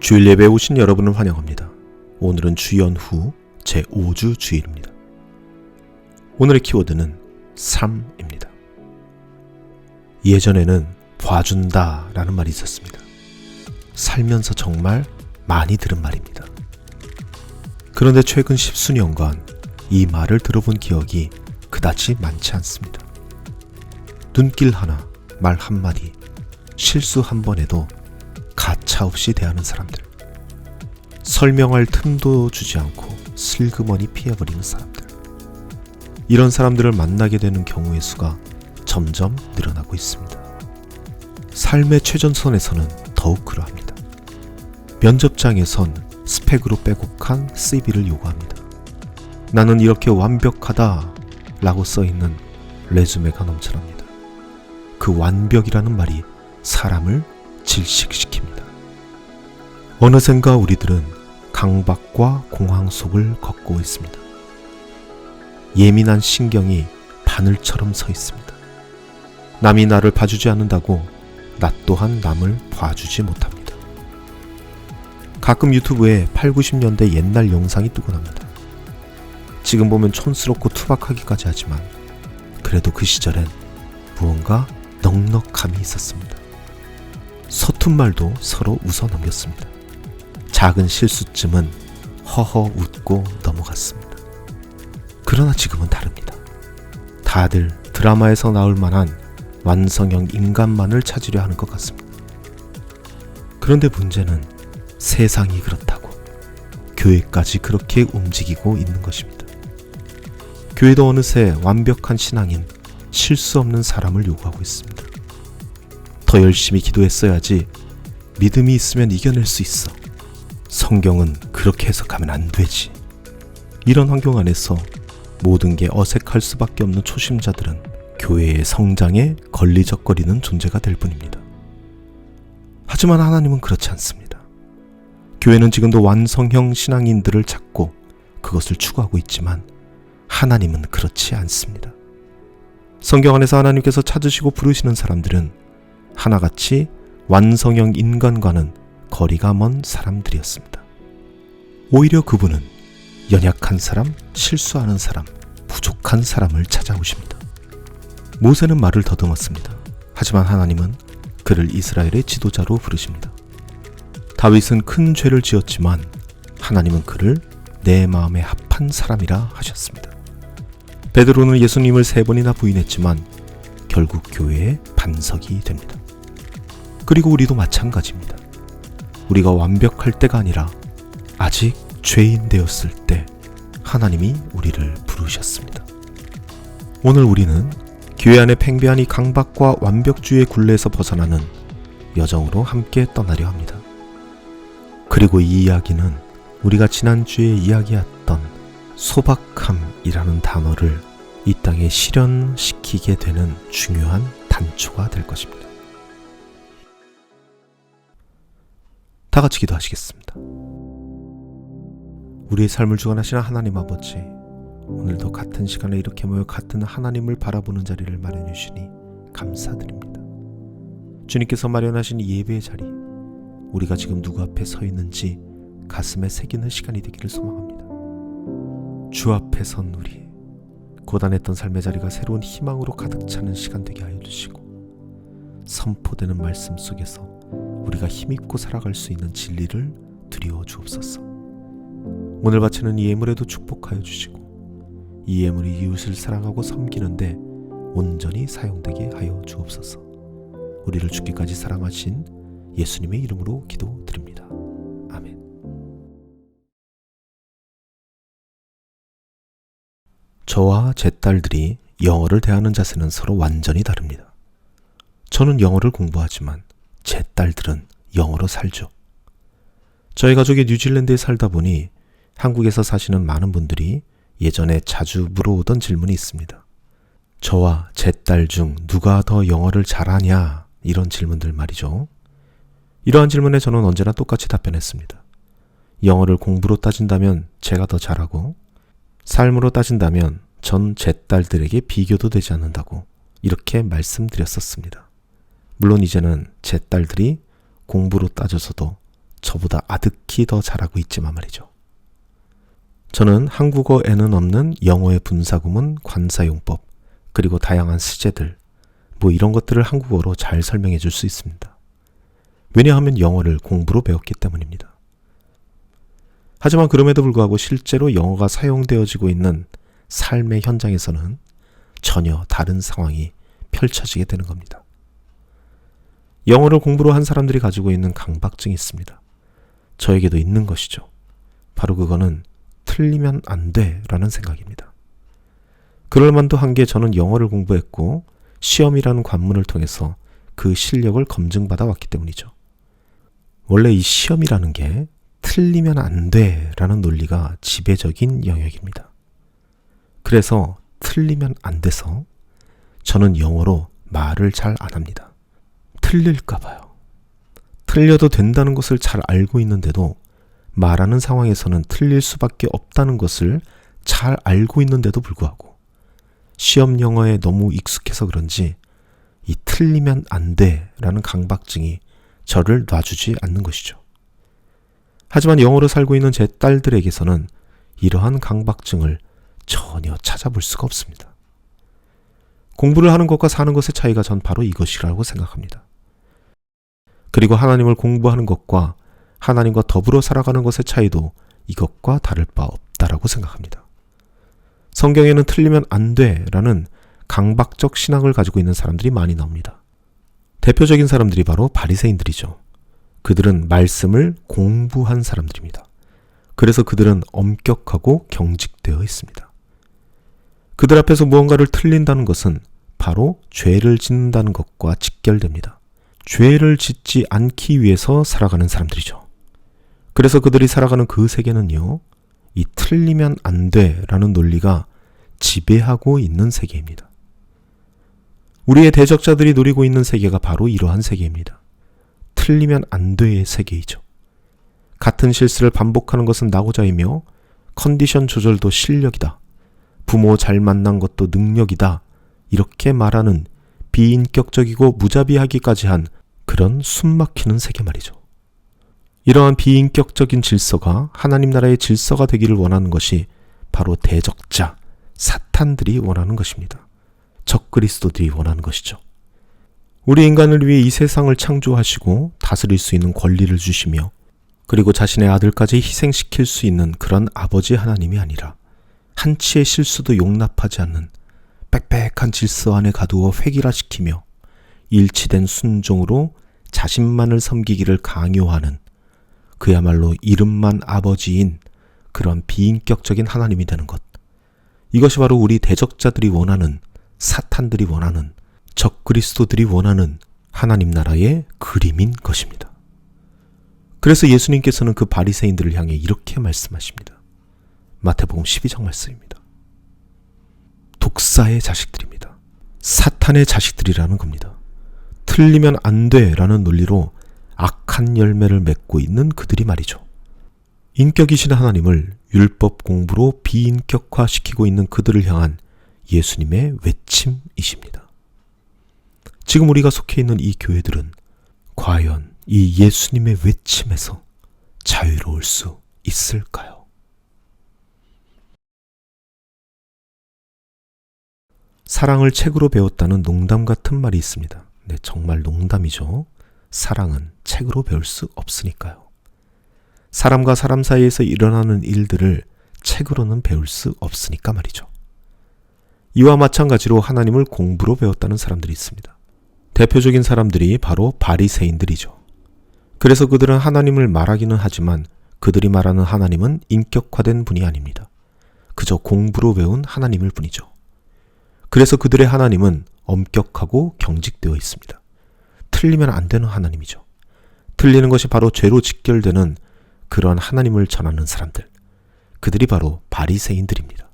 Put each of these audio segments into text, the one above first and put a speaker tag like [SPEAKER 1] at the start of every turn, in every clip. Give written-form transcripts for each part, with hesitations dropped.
[SPEAKER 1] 주일 예배에 오신 여러분을 환영합니다. 오늘은 주연후 제5주 주일입니다. 오늘의 키워드는 삶입니다. 예전에는 봐준다 라는 말이 있었습니다. 살면서 정말 많이 들은 말입니다. 그런데 최근 10수년간 이 말을 들어본 기억이 그다지 많지 않습니다. 눈길 하나, 말 한마디, 실수 한 번에도 가차없이 대하는 사람들, 설명할 틈도 주지 않고 슬그머니 피해버리는 사람들, 이런 사람들을 만나게 되는 경우의 수가 점점 늘어나고 있습니다. 삶의 최전선에서는 더욱 그러합니다. 면접장에선 스펙으로 빼곡한 CV를 요구합니다. 나는 이렇게 완벽하다 라고 써있는 레주메가 넘쳐납니다. 그 완벽이라는 말이 사람을 질식시킵니다. 어느샌가 우리들은 강박과 공황 속을 걷고 있습니다. 예민한 신경이 바늘처럼 서 있습니다. 남이 나를 봐주지 않는다고 나 또한 남을 봐주지 못합니다. 가끔 유튜브에 8, 90년대 옛날 영상이 뜨곤 합니다. 지금 보면 촌스럽고 투박하기까지 하지만 그래도 그 시절엔 무언가 넉넉함이 있었습니다. 서툰 말도 서로 웃어 넘겼습니다. 작은 실수쯤은 허허 웃고 넘어갔습니다. 그러나 지금은 다릅니다. 다들 드라마에서 나올 만한 완성형 인간만을 찾으려 하는 것 같습니다. 그런데 문제는 세상이 그렇다고 교회까지 그렇게 움직이고 있는 것입니다. 교회도 어느새 완벽한 신앙인 실수 없는 사람을 요구하고 있습니다. 더 열심히 기도했어야지. 믿음이 있으면 이겨낼 수 있어. 성경은 그렇게 해석하면 안 되지. 이런 환경 안에서 모든 게 어색할 수밖에 없는 초심자들은 교회의 성장에 걸리적거리는 존재가 될 뿐입니다. 하지만 하나님은 그렇지 않습니다. 교회는 지금도 완성형 신앙인들을 찾고 그것을 추구하고 있지만 하나님은 그렇지 않습니다. 성경 안에서 하나님께서 찾으시고 부르시는 사람들은 하나같이 완성형 인간과는 거리가 먼 사람들이었습니다. 오히려 그분은 연약한 사람, 실수하는 사람, 부족한 사람을 찾아오십니다. 모세는 말을 더듬었습니다. 하지만 하나님은 그를 이스라엘의 지도자로 부르십니다. 다윗은 큰 죄를 지었지만 하나님은 그를 내 마음에 합한 사람이라 하셨습니다. 베드로는 예수님을 3번이나 부인했지만 결국 교회의 반석이 됩니다. 그리고 우리도 마찬가지입니다. 우리가 완벽할 때가 아니라 아직 죄인 되었을 때 하나님이 우리를 부르셨습니다. 오늘 우리는 교회 안의 팽배한 이 강박과 완벽주의의 굴레에서 벗어나는 여정으로 함께 떠나려 합니다. 그리고 이 이야기는 우리가 지난주에 이야기했던 소박함이라는 단어를 이 땅에 실현시키게 되는 중요한 단초가 될 것입니다. 다 같이 기도하시겠습니다. 우리의 삶을 주관하시는 하나님 아버지, 오늘도 같은 시간에 이렇게 모여 같은 하나님을 바라보는 자리를 마련해 주시니 감사드립니다. 주님께서 마련하신 이 예배의 자리, 우리가 지금 누구 앞에 서 있는지 가슴에 새기는 시간이 되기를 소망합니다. 주 앞에 선 우리, 고단했던 삶의 자리가 새로운 희망으로 가득 차는 시간 되게 하여 주시고, 선포되는 말씀 속에서 우리가 힘입고 살아갈 수 있는 진리를 드리워 주옵소서. 오늘 바치는 이 예물에도 축복하여 주시고, 이 예물이 이웃을 사랑하고 섬기는데 온전히 사용되게 하여 주옵소서. 우리를 죽기까지 사랑하신 예수님의 이름으로 기도드립니다. 아멘. 저와 제 딸들이 영어를 대하는 자세는 서로 완전히 다릅니다. 저는 영어를 공부하지만 제 딸들은 영어로 살죠. 저희 가족이 뉴질랜드에 살다 보니 한국에서 사시는 많은 분들이 예전에 자주 물어오던 질문이 있습니다. 저와 제 딸 중 누가 더 영어를 잘하냐, 이런 질문들 말이죠. 이러한 질문에 저는 언제나 똑같이 답변했습니다. 영어를 공부로 따진다면 제가 더 잘하고, 삶으로 따진다면 전 제 딸들에게 비교도 되지 않는다고 이렇게 말씀드렸었습니다. 물론 이제는 제 딸들이 공부로 따져서도 저보다 아득히 더 잘하고 있지만 말이죠. 저는 한국어에는 없는 영어의 분사구문, 관사용법, 그리고 다양한 시제들, 이런 것들을 한국어로 잘 설명해 줄 수 있습니다. 왜냐하면 영어를 공부로 배웠기 때문입니다. 하지만 그럼에도 불구하고 실제로 영어가 사용되어지고 있는 삶의 현장에서는 전혀 다른 상황이 펼쳐지게 되는 겁니다. 영어를 공부로 한 사람들이 가지고 있는 강박증이 있습니다. 저에게도 있는 것이죠. 바로 그거는 틀리면 안 돼 라는 생각입니다. 그럴 만도 한 게 저는 영어를 공부했고 시험이라는 관문을 통해서 그 실력을 검증받아 왔기 때문이죠. 원래 이 시험이라는 게 틀리면 안 돼 라는 논리가 지배적인 영역입니다. 그래서 틀리면 안 돼서 저는 영어로 말을 잘 안 합니다. 틀릴까 봐요. 틀려도 된다는 것을 잘 알고 있는데도 말하는 상황에서는 틀릴 수밖에 없다는 것을 잘 알고 있는데도 불구하고 시험 영어에 너무 익숙해서 그런지 이 틀리면 안 돼 라는 강박증이 저를 놔주지 않는 것이죠. 하지만 영어로 살고 있는 제 딸들에게서는 이러한 강박증을 전혀 찾아볼 수가 없습니다. 공부를 하는 것과 사는 것의 차이가 전 바로 이것이라고 생각합니다. 그리고 하나님을 공부하는 것과 하나님과 더불어 살아가는 것의 차이도 이것과 다를 바 없다라고 생각합니다. 성경에는 틀리면 안 돼라는 강박적 신앙을 가지고 있는 사람들이 많이 나옵니다. 대표적인 사람들이 바로 바리새인들이죠. 그들은 말씀을 공부한 사람들입니다. 그래서 그들은 엄격하고 경직되어 있습니다. 그들 앞에서 무언가를 틀린다는 것은 바로 죄를 짓는다는 것과 직결됩니다. 죄를 짓지 않기 위해서 살아가는 사람들이죠. 그래서 그들이 살아가는 그 세계는요, 이 틀리면 안 돼라는 논리가 지배하고 있는 세계입니다. 우리의 대적자들이 누리고 있는 세계가 바로 이러한 세계입니다. 틀리면 안 돼의 세계이죠. 같은 실수를 반복하는 것은 나고자이며 컨디션 조절도 실력이다. 부모 잘 만난 것도 능력이다. 이렇게 말하는 비인격적이고 무자비하기까지 한 그런 숨막히는 세계 말이죠. 이러한 비인격적인 질서가 하나님 나라의 질서가 되기를 원하는 것이 바로 대적자, 사탄들이 원하는 것입니다. 적그리스도들이 원하는 것이죠. 우리 인간을 위해 이 세상을 창조하시고 다스릴 수 있는 권리를 주시며 그리고 자신의 아들까지 희생시킬 수 있는 그런 아버지 하나님이 아니라 한치의 실수도 용납하지 않는 빽빽한 질서 안에 가두어 획일화시키며 일치된 순종으로 자신만을 섬기기를 강요하는 그야말로 이름만 아버지인 그런 비인격적인 하나님이 되는 것. 이것이 바로 우리 대적자들이 원하는, 사탄들이 원하는, 적그리스도들이 원하는 하나님 나라의 그림인 것입니다. 그래서 예수님께서는 그 바리새인들을 향해 이렇게 말씀하십니다. 마태복음 12장 말씀입니다. 독사의 자식들입니다. 사탄의 자식들이라는 겁니다. 틀리면 안 돼라는 논리로 악한 열매를 맺고 있는 그들이 말이죠. 인격이신 하나님을 율법 공부로 비인격화시키고 있는 그들을 향한 예수님의 외침이십니다. 지금 우리가 속해 있는 이 교회들은 과연 이 예수님의 외침에서 자유로울 수 있을까요? 사랑을 책으로 배웠다는 농담 같은 말이 있습니다. 네, 정말 농담이죠. 사랑은 책으로 배울 수 없으니까요. 사람과 사람 사이에서 일어나는 일들을 책으로는 배울 수 없으니까 말이죠. 이와 마찬가지로 하나님을 공부로 배웠다는 사람들이 있습니다. 대표적인 사람들이 바로 바리새인들이죠. 그래서 그들은 하나님을 말하기는 하지만 그들이 말하는 하나님은 인격화된 분이 아닙니다. 그저 공부로 배운 하나님일 뿐이죠. 그래서 그들의 하나님은 엄격하고 경직되어 있습니다. 틀리면 안 되는 하나님이죠. 틀리는 것이 바로 죄로 직결되는 그런 하나님을 전하는 사람들. 그들이 바로 바리새인들입니다.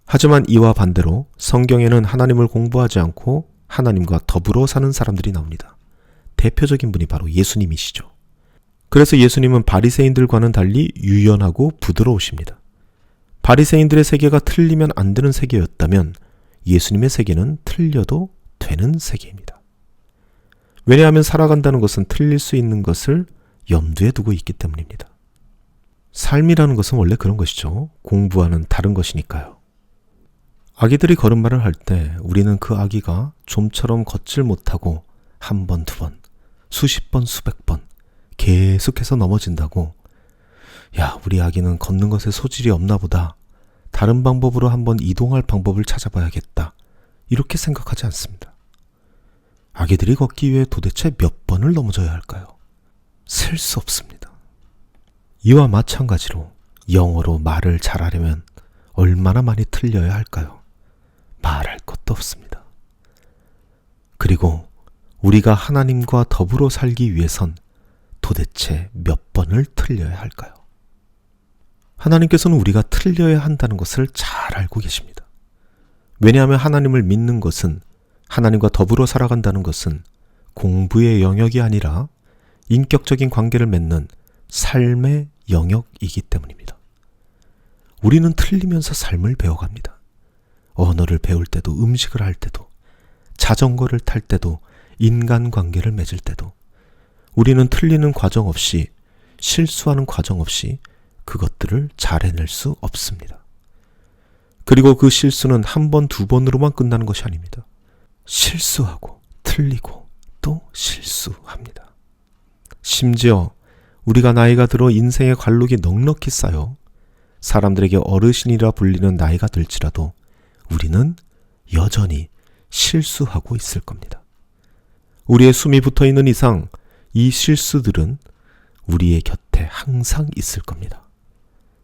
[SPEAKER 1] 하지만 이와 반대로 성경에는 하나님을 공부하지 않고 하나님과 더불어 사는 사람들이 나옵니다. 대표적인 분이 바로 예수님이시죠. 그래서 예수님은 바리새인들과는 달리 유연하고 부드러우십니다. 바리새인들의 세계가 틀리면 안 되는 세계였다면 예수님의 세계는 틀려도 되는 세계입니다. 왜냐하면 살아간다는 것은 틀릴 수 있는 것을 염두에 두고 있기 때문입니다. 삶이라는 것은 원래 그런 것이죠. 공부와는 다른 것이니까요. 아기들이 걸음마를 할 때 우리는 그 아기가 좀처럼 걷질 못하고 한 번, 두 번, 수십 번, 수백 번 계속해서 넘어진다고 야, 우리 아기는 걷는 것에 소질이 없나 보다. 다른 방법으로 한번 이동할 방법을 찾아봐야겠다. 이렇게 생각하지 않습니다. 아기들이 걷기 위해 도대체 몇 번을 넘어져야 할까요? 셀 수 없습니다. 이와 마찬가지로 영어로 말을 잘하려면 얼마나 많이 틀려야 할까요? 말할 것도 없습니다. 그리고 우리가 하나님과 더불어 살기 위해선 도대체 몇 번을 틀려야 할까요? 하나님께서는 우리가 틀려야 한다는 것을 잘 알고 계십니다. 왜냐하면 하나님을 믿는 것은, 하나님과 더불어 살아간다는 것은 공부의 영역이 아니라 인격적인 관계를 맺는 삶의 영역이기 때문입니다. 우리는 틀리면서 삶을 배워갑니다. 언어를 배울 때도, 음식을 할 때도, 자전거를 탈 때도, 인간관계를 맺을 때도 우리는 틀리는 과정 없이, 실수하는 과정 없이 그것들을 잘 해낼 수 없습니다. 그리고 그 실수는 한 번, 두 번으로만 끝나는 것이 아닙니다. 실수하고 틀리고 또 실수합니다. 심지어 우리가 나이가 들어 인생의 관록이 넉넉히 쌓여 사람들에게 어르신이라 불리는 나이가 들지라도 우리는 여전히 실수하고 있을 겁니다. 우리의 숨이 붙어있는 이상 이 실수들은 우리의 곁에 항상 있을 겁니다.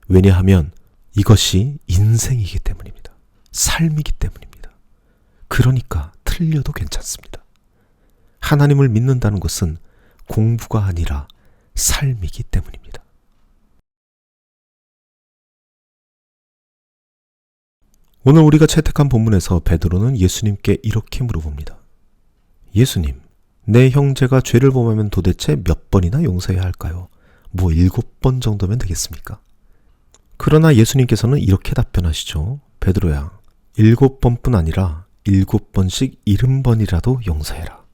[SPEAKER 1] 왜냐하면 이것이 인생이기 때문입니다. 삶이기 때문입니다. 그러니까 틀려도 괜찮습니다. 하나님을 믿는다는 것은 공부가 아니라 삶이기 때문입니다. 오늘 우리가 채택한 본문에서 베드로는 예수님께 이렇게 물어봅니다. 예수님, 내 형제가 죄를 범하면 도대체 몇 번이나 용서해야 할까요? 7번 정도면 되겠습니까? 그러나 예수님께서는 이렇게 답변하시죠. 베드로야, 7번뿐 아니라 7번씩 70번이라도 용서해라.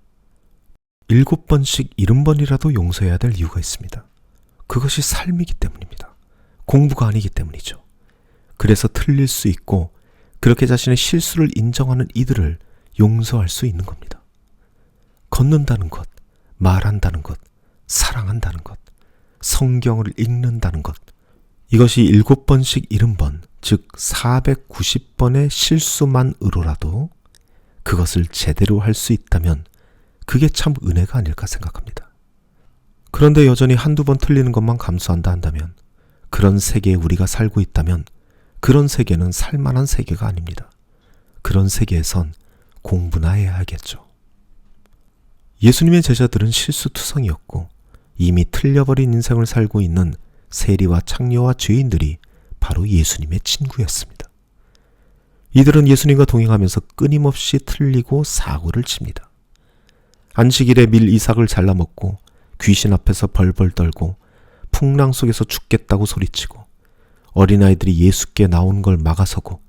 [SPEAKER 1] 7번씩 70번이라도 용서해야 될 이유가 있습니다. 그것이 삶이기 때문입니다. 공부가 아니기 때문이죠. 그래서 틀릴 수 있고 그렇게 자신의 실수를 인정하는 이들을 용서할 수 있는 겁니다. 걷는다는 것, 말한다는 것, 사랑한다는 것, 성경을 읽는다는 것, 이것이 7번씩 70번, 즉 490번의 실수만으로라도 그것을 제대로 할 수 있다면 그게 참 은혜가 아닐까 생각합니다. 그런데 여전히 한두 번 틀리는 것만 감수한다 한다면, 그런 세계에 우리가 살고 있다면 그런 세계는 살만한 세계가 아닙니다. 그런 세계에선 공부나 해야 하겠죠. 예수님의 제자들은 실수투성이었고 이미 틀려버린 인생을 살고 있는 세리와 창녀와 죄인들이 바로 예수님의 친구였습니다. 이들은 예수님과 동행하면서 끊임없이 틀리고 사고를 칩니다. 안식일에 밀 이삭을 잘라먹고 귀신 앞에서 벌벌 떨고 풍랑 속에서 죽겠다고 소리치고 어린아이들이 예수께 나오는 걸 막아서고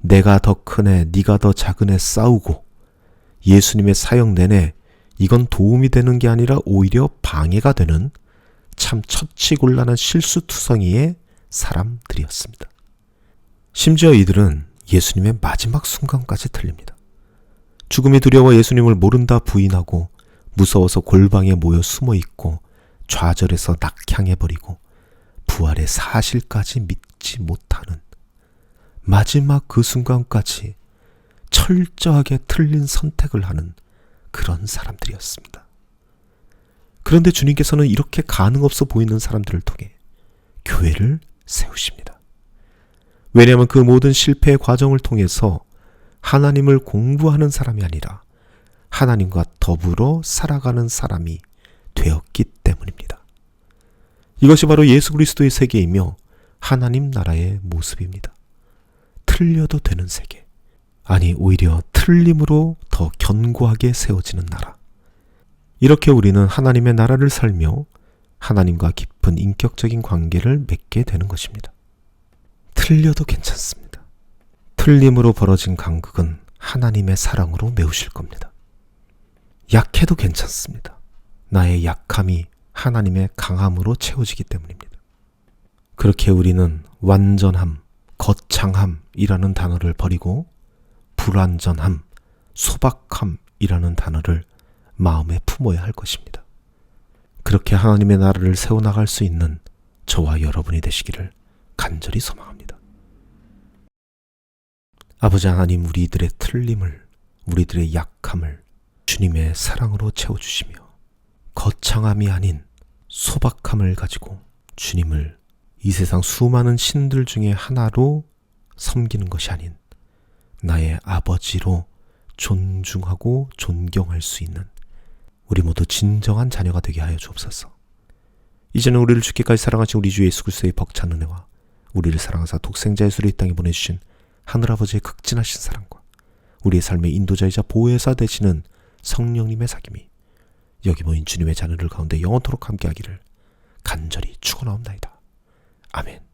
[SPEAKER 1] 내가 더 크네 네가 더 작으네 싸우고 예수님의 사역 내내 이건 도움이 되는 게 아니라 오히려 방해가 되는 참 처치곤란한 실수투성이의 사람들이었습니다. 심지어 이들은 예수님의 마지막 순간까지 틀립니다. 죽음이 두려워 예수님을 모른다 부인하고 무서워서 골방에 모여 숨어있고 좌절해서 낙향해버리고 부활의 사실까지 믿지 못하는 마지막 그 순간까지 철저하게 틀린 선택을 하는 그런 사람들이었습니다. 그런데 주님께서는 이렇게 가능없어 보이는 사람들을 통해 교회를 세우십니다. 왜냐하면 그 모든 실패의 과정을 통해서 하나님을 공부하는 사람이 아니라 하나님과 더불어 살아가는 사람이 되었기 때문입니다. 이것이 바로 예수 그리스도의 세계이며 하나님 나라의 모습입니다. 틀려도 되는 세계, 아니 오히려 틀림으로 더 견고하게 세워지는 나라. 이렇게 우리는 하나님의 나라를 살며 하나님과 깊은 인격적인 관계를 맺게 되는 것입니다. 틀려도 괜찮습니다. 틀림으로 벌어진 간극은 하나님의 사랑으로 메우실 겁니다. 약해도 괜찮습니다. 나의 약함이 하나님의 강함으로 채워지기 때문입니다. 그렇게 우리는 완전함, 거창함이라는 단어를 버리고 불완전함, 소박함이라는 단어를 마음에 품어야 할 것입니다. 그렇게 하나님의 나라를 세워나갈 수 있는 저와 여러분이 되시기를 간절히 소망합니다. 아버지 하나님, 우리들의 틀림을, 우리들의 약함을 주님의 사랑으로 채워주시며 거창함이 아닌 소박함을 가지고 주님을 이 세상 수많은 신들 중에 하나로 섬기는 것이 아닌 나의 아버지로 존중하고 존경할 수 있는 우리 모두 진정한 자녀가 되게 하여 주옵소서. 이제는 우리를 죽기까지 사랑하신 우리 주 예수 그리스도의 벅찬 은혜와 우리를 사랑하사 독생자 예수를 이 땅에 보내주신 하늘아버지의 극진하신 사랑과 우리의 삶의 인도자이자 보혜사 되시는 성령님의 사귐이 여기 모인 주님의 자녀들 가운데 영원토록 함께하기를 간절히 축원하옵나이다. 아멘.